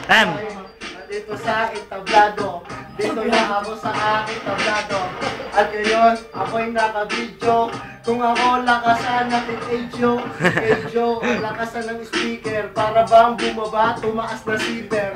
M. Dito sa entablado. Dito na ako sa aking tablado. At ngayon, ako'y naka-video. Kung ako lakasan natin Edyo, lakasan ng speaker. Para bang bumaba, tumaas na zipper.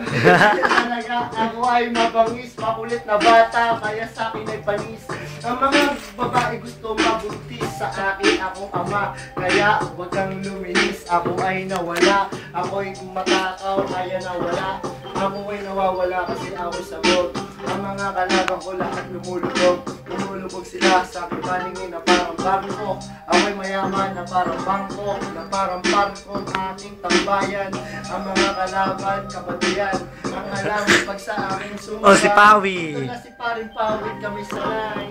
Talaga ako ay mabangis, makulit na bata, kaya sa akin ay panis. Ang mga babae gusto mabuntis sa akin akong ama. Kaya huwag kang luminis, ako ay nawala. Ako'y matakaw, kaya nawala. Ako ay nawawala kasi ako'y sabog. Ang mga kalaban ko lahat lumulubog. Lumulubog sila sa aking paningin na parang bangko. Ako'y mayaman na parang bangko, na parang parko ng aking tambayan. Ang mga kalaban, kapatiyan. Ang alam pag sa akin sumaba. Oh, si Pawi. Ito na si Paring Pawi, kami sanay.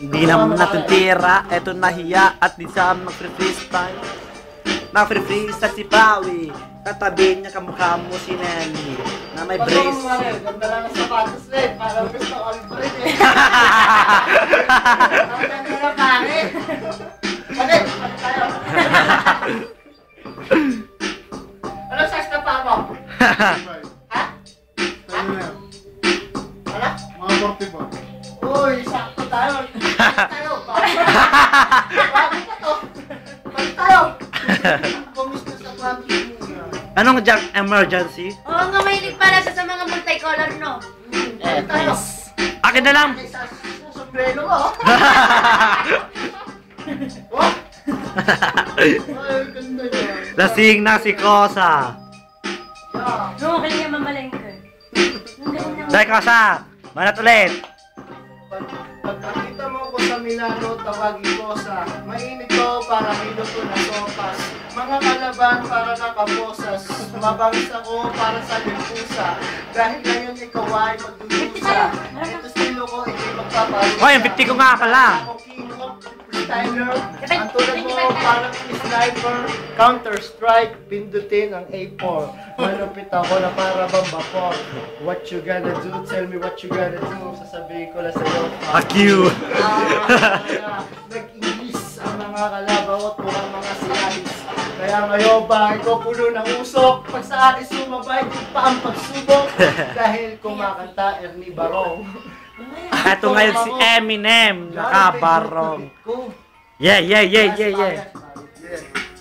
Hindi naman natin tira, eto nahiya at di siya mag-freestyle. Mag-freestyle si Pawi. Katabi niya kamukha mo si Nanny na may brace. Ganda lang ang sapatos rin, parang gusto ko rin eh. Ang ganda na pare. Ano tayo? Ano size na pa mo? Ha? Ano? Mga 40 ba? Uy, sakto tayo. Bago pa to. Balik tayo. Bumis na sa kwarto. Anong emergency? Oo nga, mahilig pala siya sa mga multicolor, no? Tayo. Akin na lang! Sa sombrero mo, oh. Oh? Ay, ganda niya. Lasing na si Kosa. Yeah. No, kaya niya mamalengke. Ang ganda. Dahil Kosa, manat ulit. Pag nakita mo ko sa Milano, tawagin ko sa mainit ko para hiluto na sopas. Mga kalaban para nakaposas. Mabangis ako para sa limpusa. Dahil ngayon ikaw ay magdudusa. Ito stilo ko, ikay magpaparusa. Hoy, yung 50 ko nga pala. Ako king of freestyler. Ang tulad mo parang sniper. Counter-strike, pindutin ang A4. Malupit ako na para bang vapor. What you gonna do? Tell me what you gonna do. Sasabihin ko lang sa'yo. Fuck you. Nag-English ang mga kalabawat mo ang mga siyalis. Kaya ngayon bahay ko puno ng usok. Pag sa akin sumabay, pa ang pagsubok. Dahil kumakanta Ernie Barong. Ito ngayon si Eminem, nakabarong. Yeah.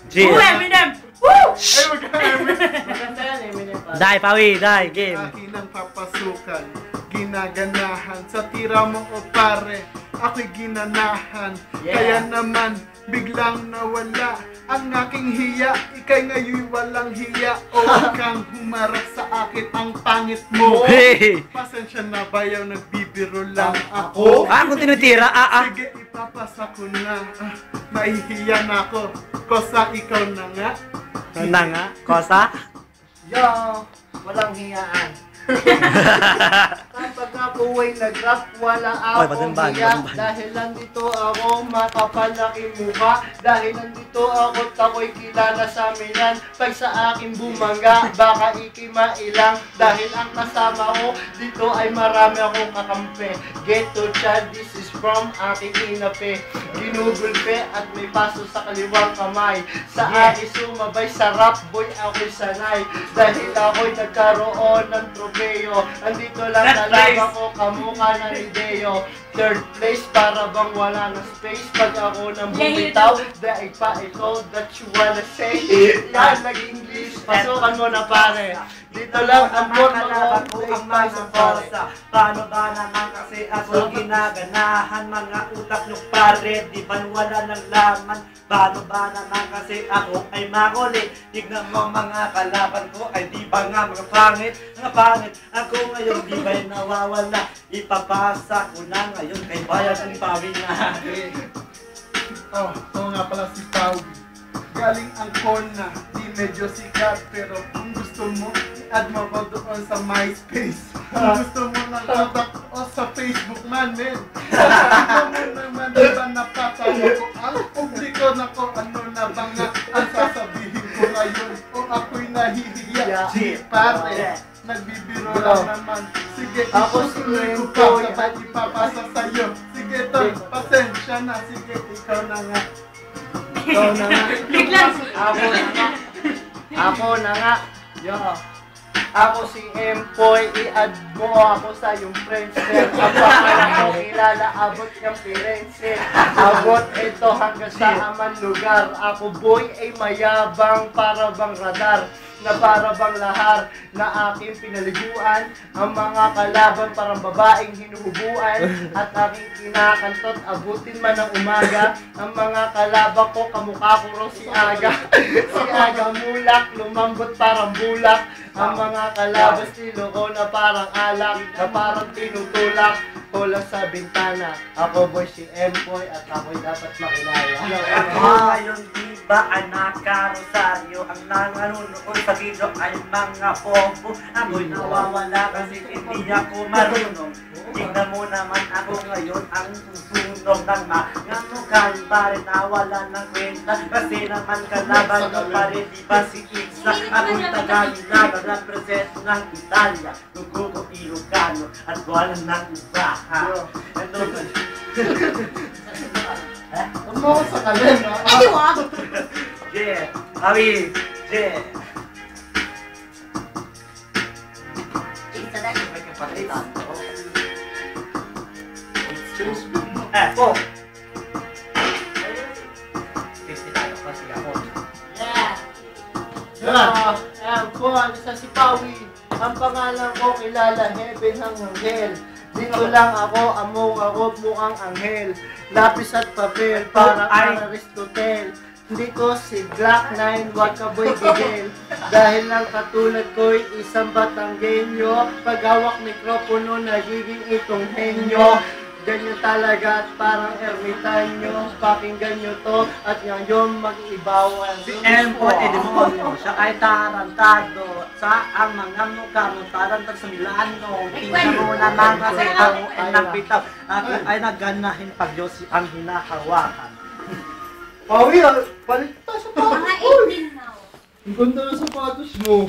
Cheers. Eminem! Ay, magka-Eminem! Maganda yan, Eminem. Dai, Pawi, dai, game. Akin ang papasukan, ginaganahan sa tira mo o pare, ako'y ginanahan. Kaya naman, biglang nawala ang aking hiya. Ika'y ngayon walang hiya. O kang humarap sa akin ang pangit mo. Hey! Pasensya na bayaw, nagbibiro lang ako. Ako tinitira, Sige, ipapasa ko na. Mahihiya na ako. Kosa, ikaw na nga. Na nga, Kosa? Yo, walang hiyaan. Kapag ako ay nag-rap, wala akong hiya. Dahil nandito ako, makapalaki mukha. Dahil nandito ako, ako'y kilala sa minan. Pag sa akin bumangga, baka ikimailang. Dahil ang kasama ko, dito ay marami akong kakampi. Ghetto child, this is from aking inape. Ginugulpe at may paso sa kaliwang kamay. Sa akin sumabay sa rap, boy ako'y sanay. Dahil ako'y nagkaroon ng trofeo. Andito lang talaga ko kamukha ng Ideo. Third place para bang wala na space. Pag ako nang bumitaw, daig pa ito that you wanna say. Yan, nag-English. Pasukan mo na pare. Dito lang ang Makakalaban ko ko ang mga Kosa. Paano ba naman kasi ako ginaganahan? Mga utak nyo pare, di ba wala ng laman? Paano ba naman kasi ako ay makulit? Tignan mo mga kalaban ko ay di ba nga mga pangit? Mga pangit, ako ngayon di ba'y nawawala? Ipapasa ko na ngayon kay bayan ang Pawi na. Oh, oo nga pala si Pawi. Galing ang Kona, di medyo sikat. Pero kung gusto mo, i-add mo ko doon sa MySpace. Kung gusto mo ng contact o sa Facebook man, men. Sabi mo naman, diba napatawa ko ang publiko na ko, ano na ba nga ang sasabihin ko ngayon? O ako'y nahihiya, si pare. Nagbibiro lang naman. Sige, Ako itutuloy ko si pa, Boy. sabay ipapasa sa'yo. Sige, tol, pasensya na. Sige, ikaw na nga. Ikaw na nga. Biglang! Ako na nga. Ako na nga. Yo. Ako si Empoy, i-add mo ako sa yung friends set. Ang pangalan ko kilala, abot niyang Firenze. Abot ito hanggang sa aman lugar. Ako boy ay mayabang para bang radar, na para bang lahar na aking pinaliguan. Ang mga kalaban parang babaeng hinuhubuan, at aking kinakantot abutin man ng umaga. Ang mga kalaban ko kamukha ko raw si Aga. Si Aga mulak, lumambot parang bulak. Ang mga kalaban stilo ko na parang alak, na parang tinutulak ko lang sa bintana. Ako boy si Empoy at ako'y dapat makilala. Ngayon di ba anak ka Rosario, ang nanganunood sa video ay mga popo. Ako'y nawawala kasi hindi ako marunong. Tignan mo naman ako ngayon ang susunog ng mga mukhang pare nawala ng kwenta. Kasi naman kalaban ko pare di ba si Iksa. Ako'y Tagalog na represent ng Italia. Dugo ko Ilocano at wala ng iba. Ano ba? Huwag mo ako sa kalen, ha? Ay, wag! Yeah, Abi, yeah. Isa na. May kapalitan ko. Excuse me. Po. 50 tayo kasi ako. Yeah! Empoy, isa si Pawi. Ang pangalan ko kilala, heaven hanggang hell. Dito lang ako, among ako mukhang anghel. Lapis at papel, parang Aristotle. Hindi ko si Black 9, wag ka boy gigil. Dahil lang katulad ko'y isang Batanggenyo. Pag-hawak mikropono, nagiging itong henyo. Ganyan talaga at parang ermitanyo. Pakinggan nyo to at ngayon mag-ibawan. Si Empoy Edemonyo, siya ay tarantado. Sa ang mga mukha mo, tarantad sa Milano. Tingnan mo naman kasi ako ay nagbitaw. Ako ay nagganahin pag Diyos ang hinahawakan. Pawi, palit tayo sa Mga sapatos. 18 now. Ang ganda ng sapatos mo.